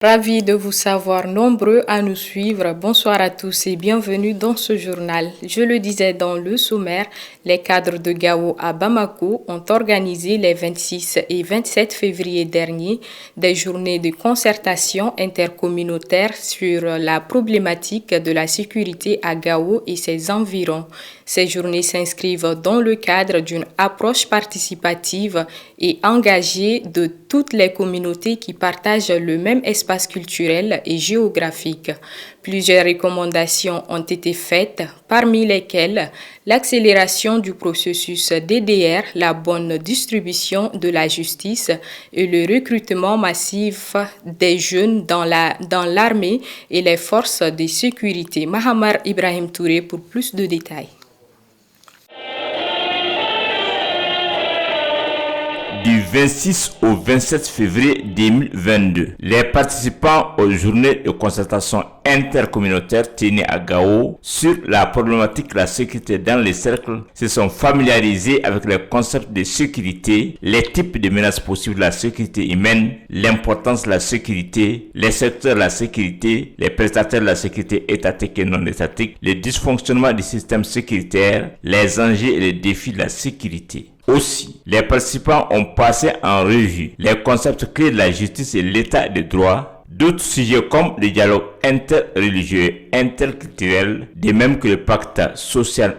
Ravi de vous savoir nombreux à nous suivre. Bonsoir à tous et bienvenue dans ce journal. Je le disais dans le sommaire, les cadres de Gao à Bamako ont organisé les 26 et 27 février dernier des journées de concertation intercommunautaire sur la problématique de la sécurité à Gao et ses environs. Ces journées s'inscrivent dans le cadre d'une approche participative et engagée de toutes les communautés qui partagent le même espace culturel et géographique. Plusieurs recommandations ont été faites, parmi lesquelles l'accélération du processus DDR, la bonne distribution de la justice et le recrutement massif des jeunes dans l'armée et les forces de sécurité. Mahamar Ibrahim Touré pour plus de détails. Du 26 au 27 février 2022, les participants aux journées de concertation intercommunautaire tenues à Gao sur la problématique de la sécurité dans les cercles se sont familiarisés avec les concepts de sécurité, les types de menaces possibles de la sécurité humaine, l'importance de la sécurité, les secteurs de la sécurité, les prestataires de la sécurité étatique et non étatique, le dysfonctionnement du système sécuritaire, les enjeux et les défis de la sécurité. Aussi, les participants ont passé en revue les concepts clés de la justice et l'état de droit, d'autres sujets comme le dialogue interreligieux et interculturel, de même que le pacte social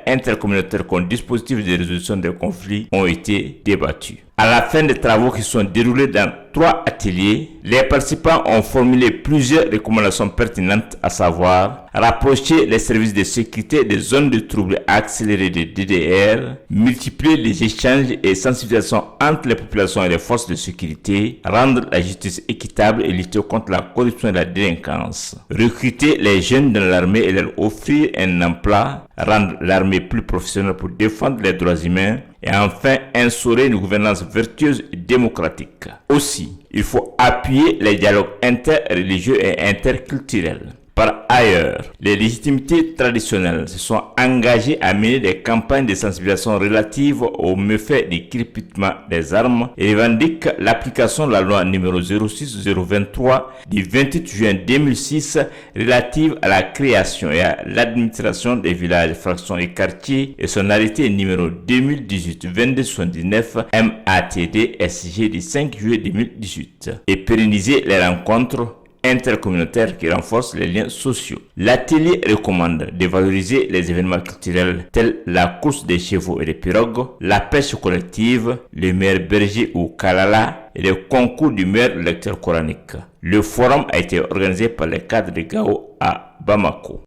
intercommunautaire comme dispositif de résolution des conflits ont été débattus. À la fin des travaux qui sont déroulés dans 3 ateliers, les participants ont formulé plusieurs recommandations pertinentes, à savoir rapprocher les services de sécurité des zones de troubles accélérés de DDR, multiplier les échanges et sensibilisations entre les populations et les forces de sécurité, rendre la justice équitable et lutter contre la corruption et la délinquance, recruter les jeunes dans l'armée et leur offrir un emploi, rendre l'armée plus professionnelle pour défendre les droits humains, et enfin instaurer une gouvernance vertueuse et démocratique. Aussi, il faut appuyer les dialogues interreligieux et interculturels. Par ailleurs, les légitimités traditionnelles se sont engagées à mener des campagnes de sensibilisation relatives aux méfaits du crépitement des armes et revendiquent l'application de la loi numéro 06023 du 28 juin 2006 relative à la création et à l'administration des villages, fractions et quartiers et son arrêté numéro 2018-2279 MATD-SG du 5 juillet 2018 et pérenniser les rencontres intercommunautaires qui renforcent les liens sociaux. L'atelier recommande de valoriser les événements culturels tels la course des chevaux et des pirogues, la pêche collective, le meilleur berger ou kalala et le concours du meilleur lecteur coranique. Le forum a été organisé par les cadres de Gao à Bamako.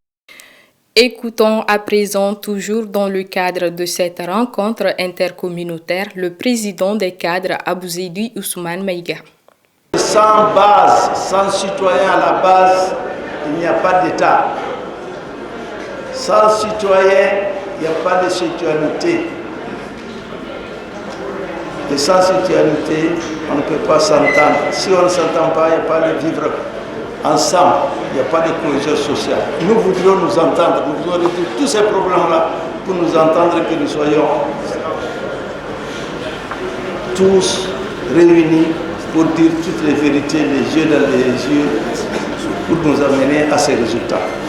Écoutons à présent, toujours dans le cadre de cette rencontre intercommunautaire, le président des cadres Abouzeidi Ousmane Maïga. Sans base, sans citoyen à la base, il n'y a pas d'État. Sans citoyen, il n'y a pas de citoyenneté. Et sans citoyenneté, on ne peut pas s'entendre. Si on ne s'entend pas, il n'y a pas de vivre ensemble. Il n'y a pas de cohésion sociale. Nous voudrions nous entendre. Nous voudrions résoudre tous ces problèmes-là pour nous entendre, que nous soyons tous réunis pour dire toutes les vérités, les yeux dans les yeux, pour nous amener à ces résultats.